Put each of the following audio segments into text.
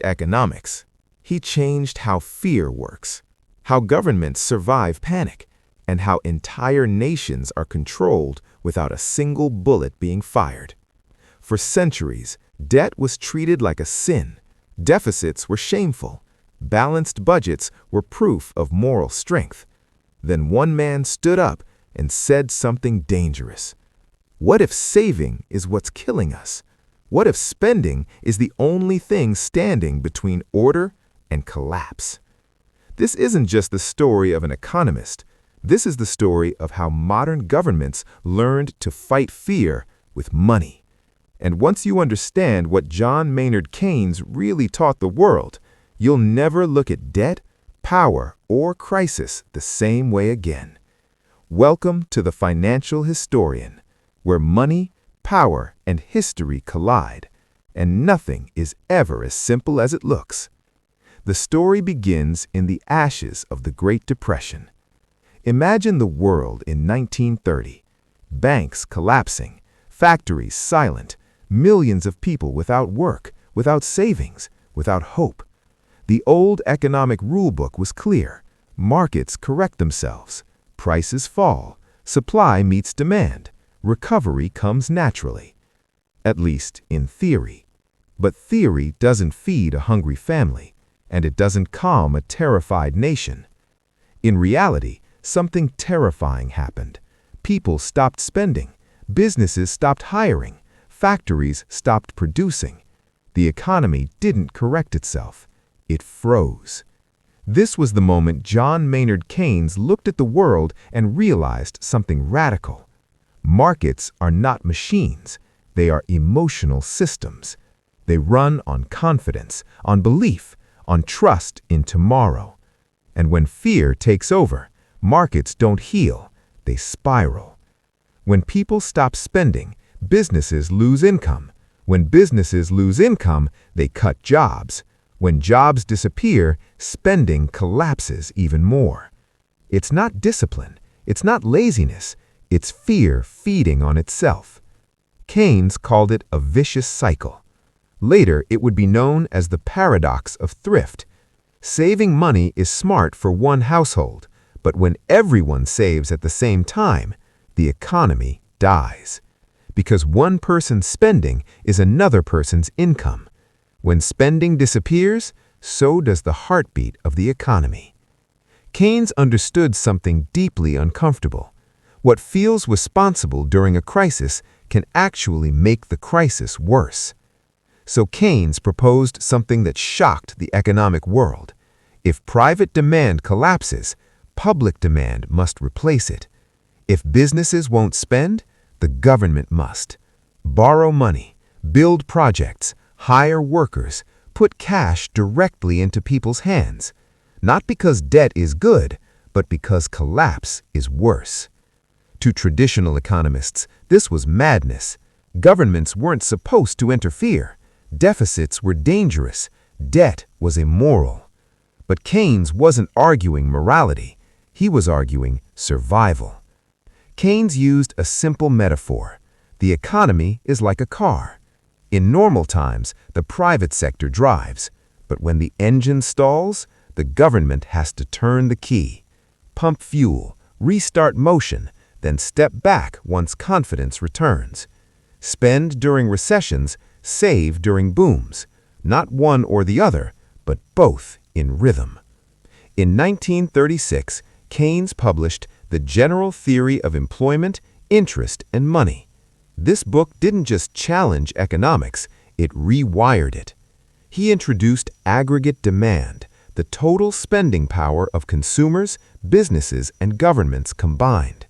economics. He changed how fear works, how governments survive panic, and how entire nations are controlled without a single bullet being fired. For centuries, debt was treated like a sin. Deficits were shameful. Balanced budgets were proof of moral strength. Then one man stood up and said something dangerous. What if saving is what's killing us? What if spending is the only thing standing between order and collapse? This isn't just the story of an economist. This is the story of how modern governments learned to fight fear with money. And once you understand what John Maynard Keynes really taught the world, you'll never look at debt, power, or crisis the same way again. Welcome to The Financial Historian, where money, power, and history collide, and nothing is ever as simple as it looks. The story begins in the ashes of the Great Depression. Imagine the world in 1930. Banks collapsing, factories silent, millions of people without work, without savings, without hope. The old economic rulebook was clear. Markets correct themselves. Prices fall. Supply meets demand. Recovery comes naturally. At least in theory. But theory doesn't feed a hungry family, and it doesn't calm a terrified nation. In reality, something terrifying happened. People stopped spending. Businesses stopped hiring. Factories stopped producing. The economy didn't correct itself. It froze. This was the moment John Maynard Keynes looked at the world and realized something radical. Markets are not machines. They are emotional systems. They run on confidence, on belief, on trust in tomorrow. And when fear takes over, markets don't heal, they spiral. When people stop spending, businesses lose income. When businesses lose income, they cut jobs. When jobs disappear, spending collapses even more. It's not discipline. It's not laziness. It's fear feeding on itself. Keynes called it a vicious cycle. Later, it would be known as the paradox of thrift. Saving money is smart for one household, but when everyone saves at the same time, the economy dies. Because one person's spending is another person's income. When spending disappears, so does the heartbeat of the economy. Keynes understood something deeply uncomfortable. What feels responsible during a crisis can actually make the crisis worse. So Keynes proposed something that shocked the economic world. If private demand collapses, public demand must replace it. If businesses won't spend, the government must. Borrow money, build projects, hire workers, put cash directly into people's hands. Not because debt is good, but because collapse is worse. To traditional economists, this was madness. Governments weren't supposed to interfere. Deficits were dangerous. Debt was immoral. But Keynes wasn't arguing morality. He was arguing survival. Keynes used a simple metaphor. The economy is like a car. In normal times, the private sector drives. But when the engine stalls, the government has to turn the key, pump fuel, restart motion, then step back once confidence returns. Spend during recessions, save during booms. Not one or the other, but both in rhythm. In 1936, Keynes published The General Theory of Employment, Interest, and Money. This book didn't just challenge economics, it rewired it. He introduced aggregate demand, the total spending power of consumers, businesses, and governments combined.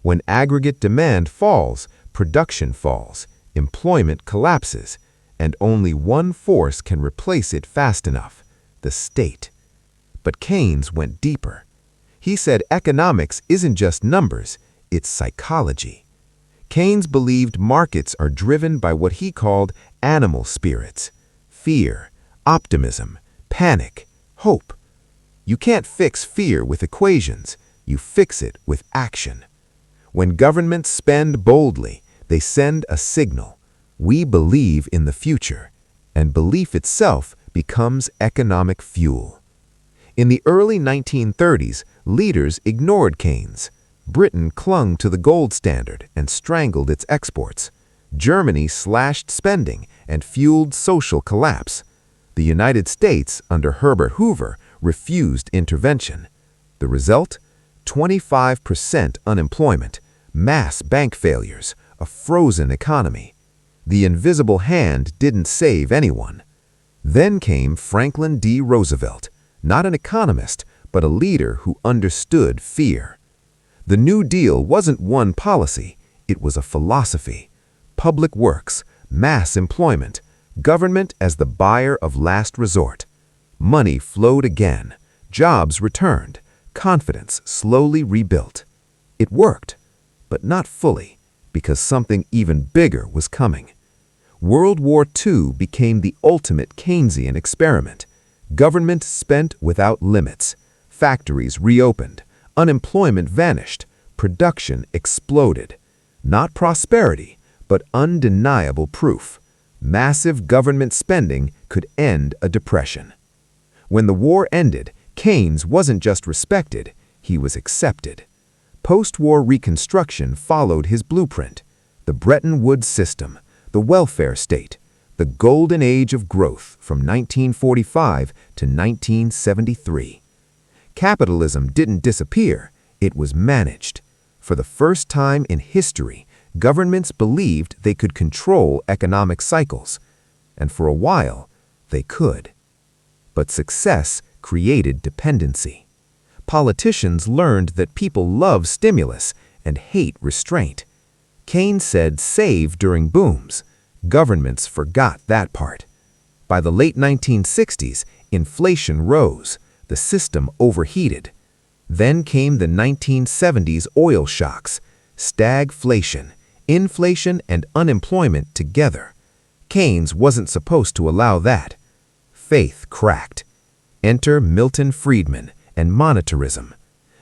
When aggregate demand falls, production falls, employment collapses, and only one force can replace it fast enough: the state. But Keynes went deeper. He said economics isn't just numbers, it's psychology. Keynes believed markets are driven by what he called animal spirits: fear, optimism, panic, hope. You can't fix fear with equations, you fix it with action. When governments spend boldly, they send a signal: we believe in the future, and belief itself becomes economic fuel. In the early 1930s, leaders ignored Keynes. Britain clung to the gold standard and strangled its exports. Germany slashed spending and fueled social collapse. The United States, under Herbert Hoover, refused intervention. The result? 25% unemployment, mass bank failures, a frozen economy. The invisible hand didn't save anyone. Then came Franklin D. Roosevelt, not an economist, but a leader who understood fear. The New Deal wasn't one policy, it was a philosophy. Public works, mass employment, government as the buyer of last resort. Money flowed again, jobs returned, confidence slowly rebuilt. It worked, but not fully, because something even bigger was coming. World War II became the ultimate Keynesian experiment. Government spent without limits. Factories reopened. Unemployment vanished. Production exploded. Not prosperity, but undeniable proof. Massive government spending could end a depression. When the war ended, Keynes wasn't just respected, he was accepted. Post-war reconstruction followed his blueprint. The Bretton Woods system, the welfare state, the golden age of growth from 1945 to 1973. Capitalism didn't disappear, it was managed. For the first time in history, governments believed they could control economic cycles, and for a while, they could. But success created dependency. Politicians learned that people love stimulus and hate restraint. Keynes said save during booms. Governments forgot that part. By the late 1960s, inflation rose. The system overheated. Then came the 1970s oil shocks, stagflation, inflation and unemployment together. Keynes wasn't supposed to allow that. Faith cracked. Enter Milton Friedman and monetarism.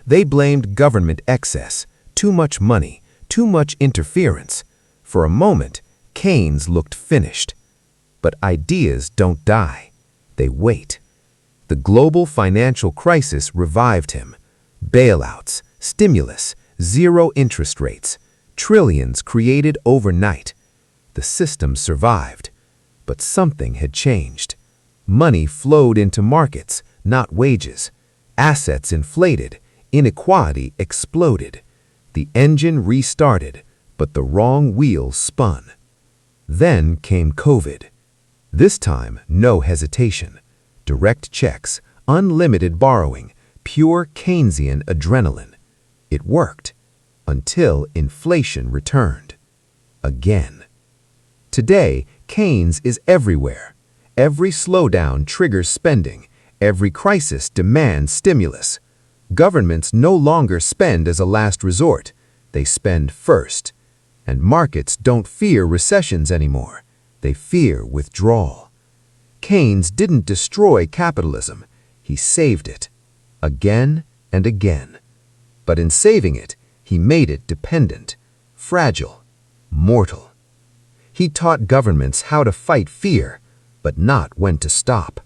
They blamed government excess, too much money, too much interference. For a moment, Keynes looked finished. But ideas don't die. They wait. The global financial crisis revived him. Bailouts, stimulus, zero interest rates, trillions created overnight. The system survived. But something had changed. Money flowed into markets, not wages. Assets inflated. Inequality exploded. The engine restarted, but the wrong wheels spun. Then came COVID. This time, no hesitation. Direct checks, unlimited borrowing, pure Keynesian adrenaline. It worked, until inflation returned. Again. Today, Keynes is everywhere. Every slowdown triggers spending. Every crisis demands stimulus. Governments no longer spend as a last resort. They spend first. And markets don't fear recessions anymore. They fear withdrawal. Keynes didn't destroy capitalism. He saved it. Again and again. But in saving it, he made it dependent, fragile, mortal. He taught governments how to fight fear, but not when to stop.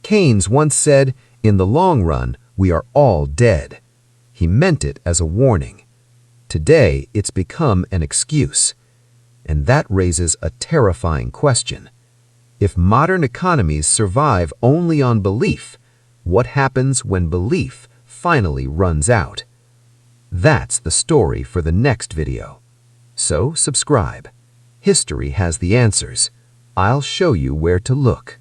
Keynes once said, "In the long run, we are all dead." He meant it as a warning. Today, it's become an excuse. And that raises a terrifying question. If modern economies survive only on belief, what happens when belief finally runs out? That's the story for the next video. So subscribe. History has the answers. I'll show you where to look.